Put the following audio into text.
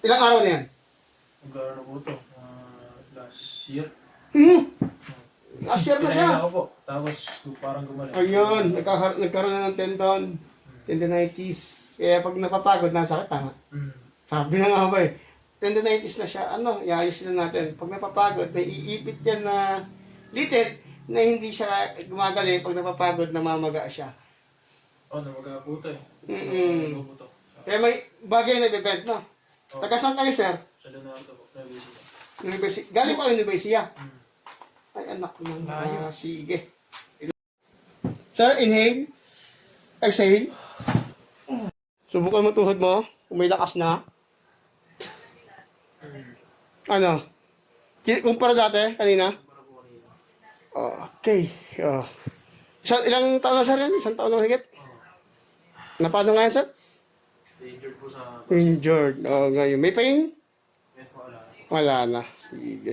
Ilang araw na yan? Nag-aaral po ito. Last year. Last year na siya. Pinahinga ko po. Tapos parang gumaling. Ayun, nagkaroon na ng tendon. Tendonitis. Kaya pag napapagod, nasakit ha. Sabi na nga ba eh. Tendonitis na siya. Ano, iayos na natin. Pag napapagod, may iipit yan na litid na hindi siya gumagaling. Pag napapagod, namamaga siya. Namaga po ito eh. Mm-mm. Po ito. Kaya may bagay na bibent, no? Taga saan kayo, sir? Sa Leonardo po. Navisita. Galing pa Universiya. Ay, anak ko ng Layo. sige. Sir, inhale. Exhale. Subukan mo tuhod mo. Kung may lakas na. Ano? Kumpara dati, kanina? Para po kanina. Okay. Ilang taon na, sir, yan? Isang taon na higit? Napano nga yan, sir? Injured po sa... Injured. Ngayon. May pain? Ngayon po wala. Wala na. Sige.